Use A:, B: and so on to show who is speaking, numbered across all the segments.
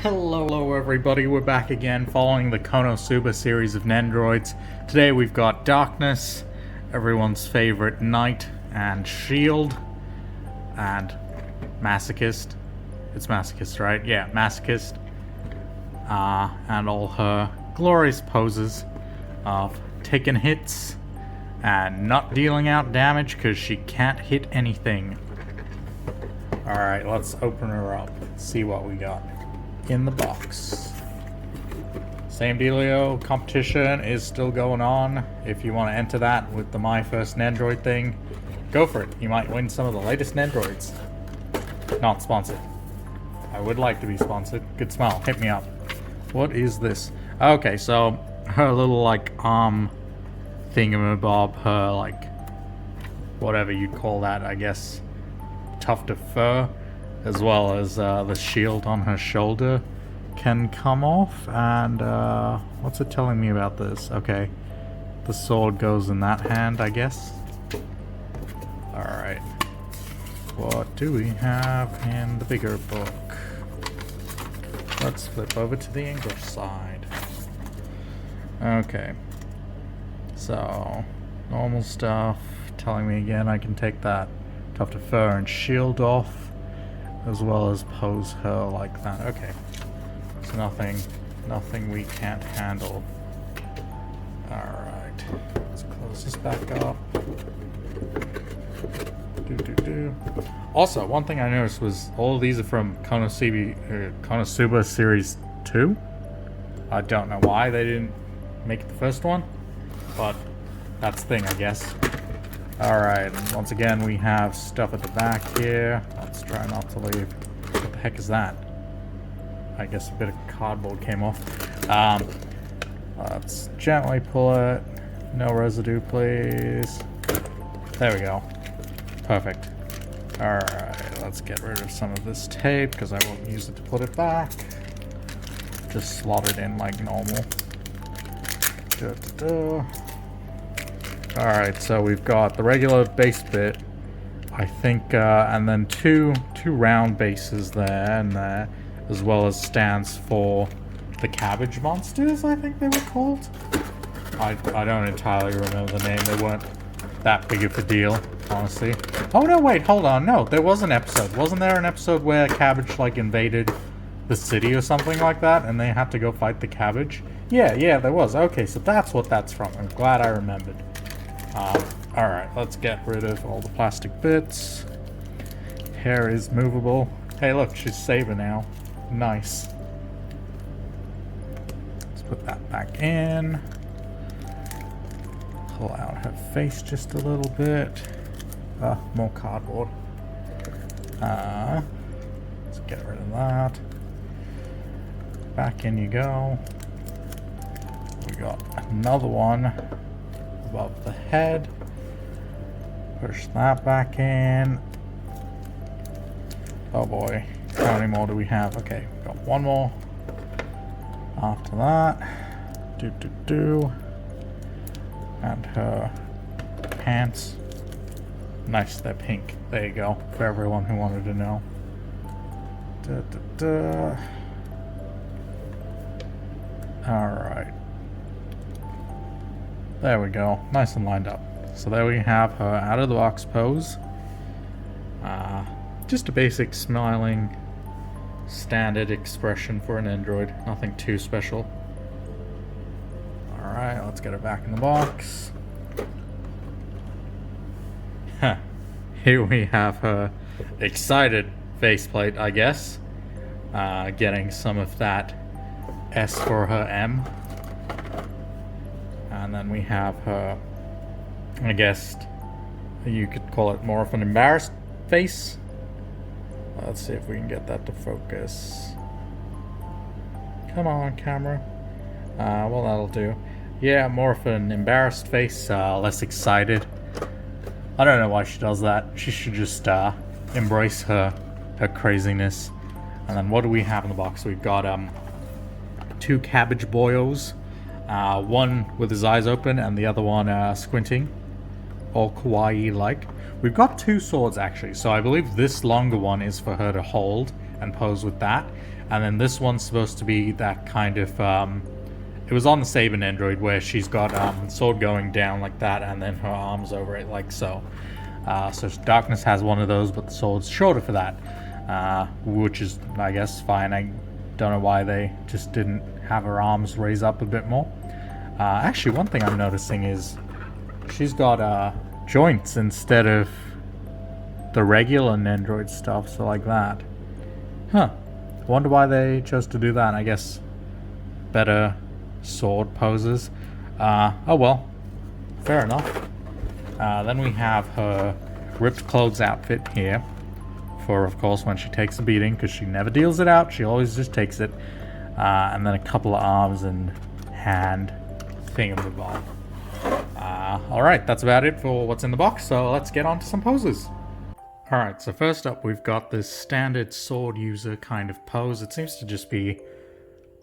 A: Hello everybody, we're back again following the Konosuba series of Nendroids. Today we've got Darkness, everyone's favorite knight, and Shield, and Masochist. It's Masochist, right? Yeah, Masochist. And all her glorious poses of taking hits and not dealing out damage because she can't hit anything. Alright, let's open her up, see what we got in the box. Same dealio, competition is still going on. If you want to enter that with the My First Nendroid thing, go for it. You might win some of the latest Nendroids. Not sponsored. I would like to be sponsored. Good smell, hit me up. What is this? Okay, so her little like arm thingamabob, her like whatever you'd call that, I guess, tuft of fur, as well as the shield on her shoulder can come off. And what's it telling me about this? Okay, the sword goes in that hand, I guess. Alright, what do we have in the bigger book? Let's flip over to the English side. Okay, so normal stuff, telling me again I can take that tuft of fur and shield off, as well as pose her like that. Okay, so nothing we can't handle. Alright, let's close this back up. Also, one thing I noticed was all of these are from Konosuba Series 2. I don't know why they didn't make the first one, but that's the thing, I guess. Alright, once again we have stuff at the back here. Let's try not to leave. What the heck is that? I guess a bit of cardboard came off. Let's gently pull it. No residue, please. There we go. Perfect. Alright, let's get rid of some of this tape because I won't use it to put it back. Just slot it in like normal. Alright, so we've got the regular base bit, I think, and then two round bases there and there, as well as stands for the cabbage monsters, I think they were called. I don't entirely remember the name. They weren't that big of a deal, honestly. Oh no, wait, hold on, no, there was an episode. Wasn't there an episode where Cabbage, like, invaded the city or something like that, and they had to go fight the Cabbage? Yeah, there was. Okay, so that's what that's from. I'm glad I remembered. Alright, let's get rid of all the plastic bits. Hair is movable. Hey look, she's Saber now. Nice. Let's put that back in. Pull out her face just a little bit. More cardboard. Let's get rid of that. Back in you go. We got another one above the head. Push that back in. Oh boy, how many more do we have? Okay, got one more. After that, and her pants. Nice, they're pink. There you go, for everyone who wanted to know. Alright. There we go, nice and lined up. So there we have her out of the box pose. Just a basic smiling, standard expression for an android. Nothing too special. Alright, let's get her back in the box. Here we have her excited faceplate, I guess. Getting some of that S for her M. And then we have her, I guess you could call it more of an embarrassed face. Let's see if we can get that to focus. Come on, camera. Well, that'll do. Yeah, more of an embarrassed face, less excited. I don't know why she does that. She should just embrace her craziness. And then what do we have in the box? We've got two cabbage boyos. One with his eyes open and the other one squinting. All kawaii-like. We've got two swords actually, so I believe this longer one is for her to hold, and pose with that. And then this one's supposed to be that kind of it was on the Saber Nendroid where she's got sword going down like that and then her arms over it like so. So Darkness has one of those, but the sword's shorter for that, which is, I guess, fine. I don't know why they just didn't have her arms raise up a bit more. Actually, one thing I'm noticing is she's got joints instead of the regular Nendroid stuff, so like that. Huh. Wonder why they chose to do that. I guess better sword poses. Oh well. Fair enough. Then we have her ripped clothes outfit here. For, of course, when she takes a beating, because she never deals it out. She always just takes it. And then a couple of arms and hand thingamabob. Alright, that's about it for what's in the box, so let's get on to some poses. Alright, so first up we've got this standard sword user kind of pose. It seems to just be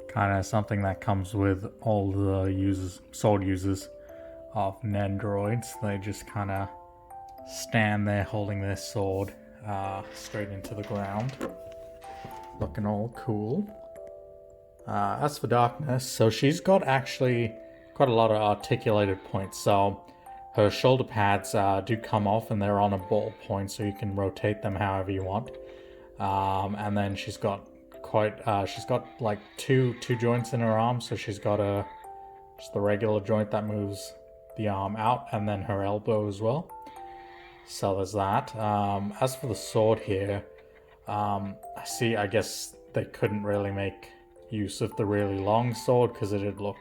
A: kind of something that comes with all the sword users of Nendroids. They just kind of stand there holding their sword straight into the ground. Looking all cool. As for Darkness, so she's got actually quite a lot of articulated points. So her shoulder pads do come off and they're on a ball point, so you can rotate them however you want. And then she's got like two joints in her arm. So she's got just the regular joint that moves the arm out, and then her elbow as well. So there's that. As for the sword here, I guess they couldn't really make use of the really long sword because it'd look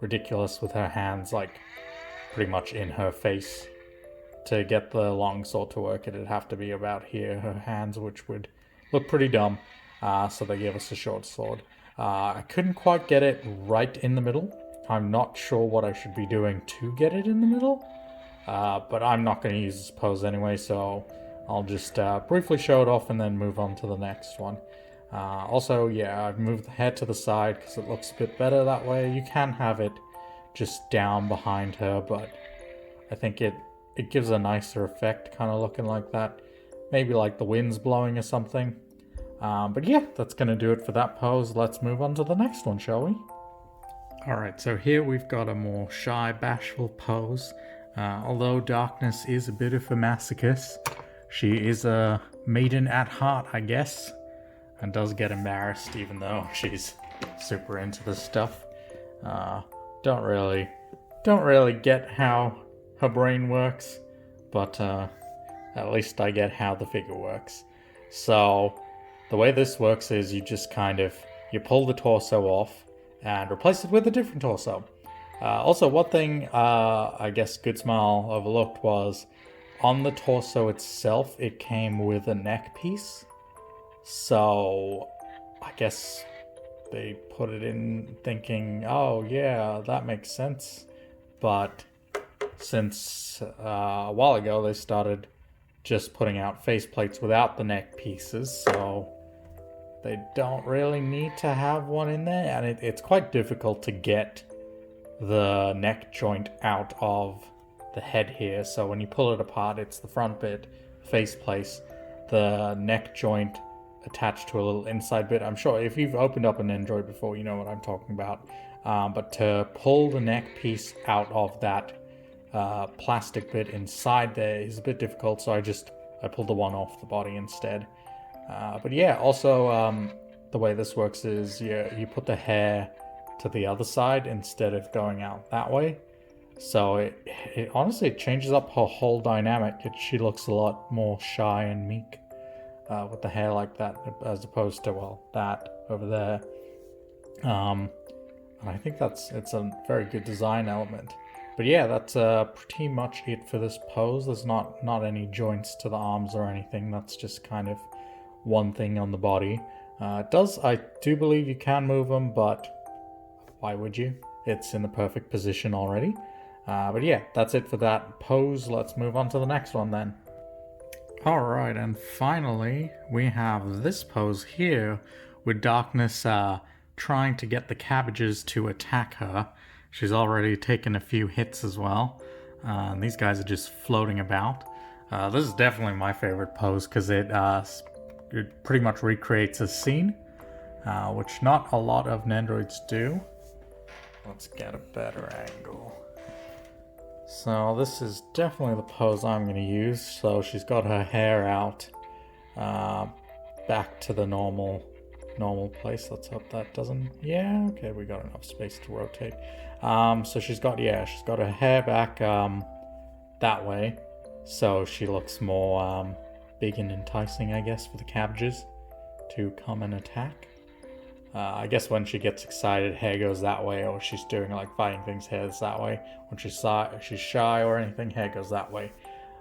A: ridiculous with her hands like pretty much in her face. To get the long sword to work, it'd have to be about here, her hands, which would look pretty dumb. So they gave us a short sword. I couldn't quite get it right in the middle. I'm not sure what I should be doing to get it in the middle. But I'm not going to use this pose anyway, so I'll just briefly show it off and then move on to the next one. Also, yeah, I've moved the head to the side because it looks a bit better that way. You can have it just down behind her, but I think it gives a nicer effect, kind of looking like that. Maybe like the wind's blowing or something. But yeah, that's going to do it for that pose. Let's move on to the next one, shall we? Alright, so here we've got a more shy, bashful pose. Although Darkness is a bit of a masochist, she is a maiden at heart, I guess, and does get embarrassed even though she's super into this stuff. Don't really get how her brain works, but at least I get how the figure works. So the way this works is you just you pull the torso off and replace it with a different torso. Also, one thing I guess Good Smile overlooked was on the torso itself, it came with a neck piece. So I guess they put it in thinking, oh yeah, that makes sense. But since a while ago, they started just putting out faceplates without the neck pieces, so they don't really need to have one in there, and it's quite difficult to get the neck joint out of the head here. So when you pull it apart, it's the front bit, faceplate, the neck joint attached to a little inside bit. I'm sure if you've opened up an Nendroid before, you know what I'm talking about. But to pull the neck piece out of that plastic bit inside there is a bit difficult, so I pulled the one off the body instead. But yeah, also the way this works is you put the hair to the other side instead of going out that way. So it honestly changes up her whole dynamic. She looks a lot more shy and meek with the hair like that, as opposed to, well, that over there. And I think it's a very good design element. But yeah, that's pretty much it for this pose. There's not any joints to the arms or anything. That's just kind of one thing on the body. I do believe you can move them, but why would you? It's in the perfect position already. But yeah, that's it for that pose. Let's move on to the next one then. Alright, and finally we have this pose here with Darkness trying to get the cabbages to attack her. She's already taken a few hits as well. And these guys are just floating about. This is definitely my favorite pose because it it pretty much recreates a scene, which not a lot of Nendroids do. Let's get a better angle. So this is definitely the pose I'm going to use. So she's got her hair out back to the normal place. Let's hope that doesn't... Yeah, okay, we got enough space to rotate. So she's got her hair back that way. So she looks more big and enticing, I guess, for the cabbages to come and attack. I guess when she gets excited, hair goes that way, or she's doing like fighting things, hair's that way. When she's shy or anything, hair goes that way.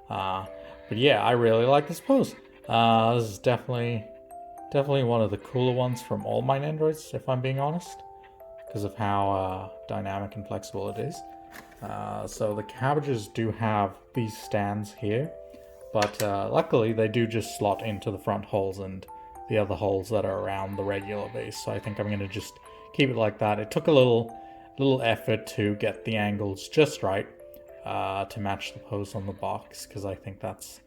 A: But yeah, I really like this pose. This is definitely one of the cooler ones from all my Nendroids, if I'm being honest, because of how dynamic and flexible it is. So the cabbages do have these stands here, but luckily they do just slot into the front holes and the other holes that are around the regular base. So I think I'm going to just keep it like that. It took a little effort to get the angles just right to match the pose on the box, because I think that's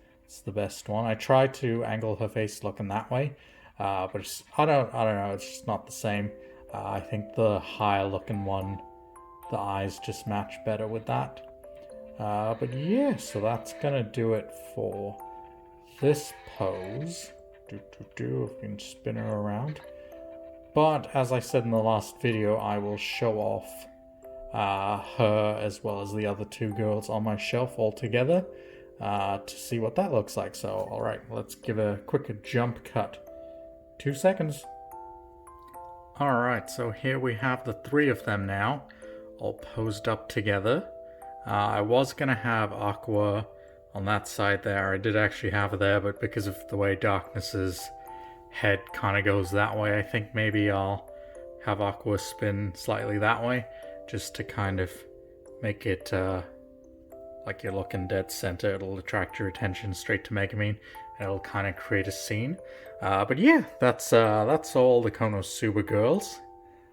A: the best one. I tried to angle her face looking that way, but it's, I don't know, it's just not the same. I think the higher looking one, the eyes just match better with that. But yeah, so that's gonna do it for this pose. If we can spin her around. But as I said in the last video, I will show off her as well as the other two girls on my shelf all together to see what that looks like. So alright, let's give a quick jump cut. 2 seconds. Alright, so here we have the three of them now, all posed up together. I was going to have Aqua on that side there. I did actually have her there, but because of the way Darkness's head kind of goes that way, I think maybe I'll have Aqua spin slightly that way, just to kind of make it like you're looking dead center. It'll attract your attention straight to Megumin, and it'll kind of create a scene. But yeah, that's all the Konosuba girls.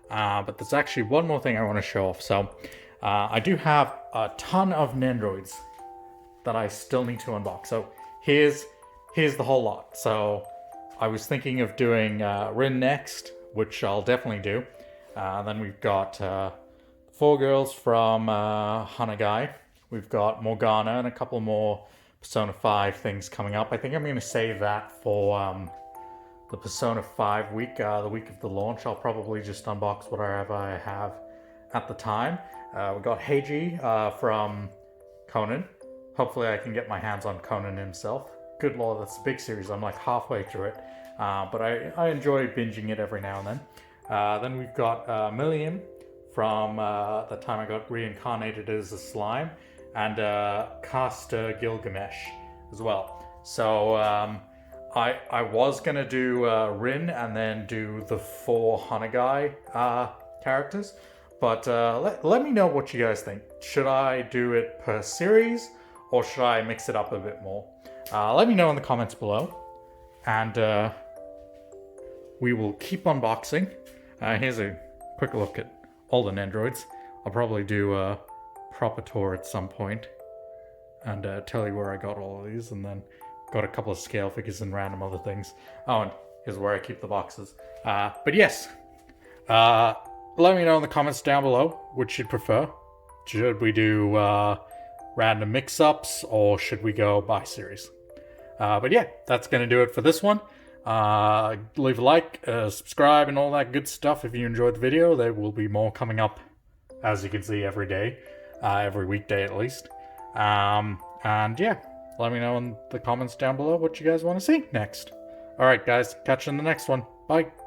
A: But there's actually one more thing I want to show off. So I do have a ton of Nendroids that I still need to unbox. So here's the whole lot. So I was thinking of doing Rin next, which I'll definitely do. Then we've got 4 girls from Hanagai. We've got Morgana and a couple more Persona 5 things coming up. I think I'm going to save that for the Persona 5 week, the week of the launch. I'll probably just unbox whatever I have at the time. We got Heiji from Conan. Hopefully I can get my hands on Conan himself. Good lord, that's a big series. I'm like halfway through it. But I enjoy binging it every now and then. Then we've got Milliam from the time I got reincarnated as a slime. And Caster Gilgamesh as well. So I was going to do Rin and then do the 4 Hanagai characters. But let me know what you guys think. Should I do it per series, or should I mix it up a bit more? Let me know in the comments below. And we will keep unboxing. Here's a quick look at all the Nendroids. I'll probably do a proper tour at some point and tell you where I got all of these, and then got a couple of scale figures and random other things. Oh, and here's where I keep the boxes. But yes, let me know in the comments down below which you'd prefer. Should we do random mix-ups, or should we go by series? But yeah, that's going to do it for this one. Leave a like, subscribe, and all that good stuff if you enjoyed the video. There will be more coming up, as you can see, every day. Every weekday at least. And yeah, let me know in the comments down below what you guys want to see next. Alright guys, catch you in the next one. Bye.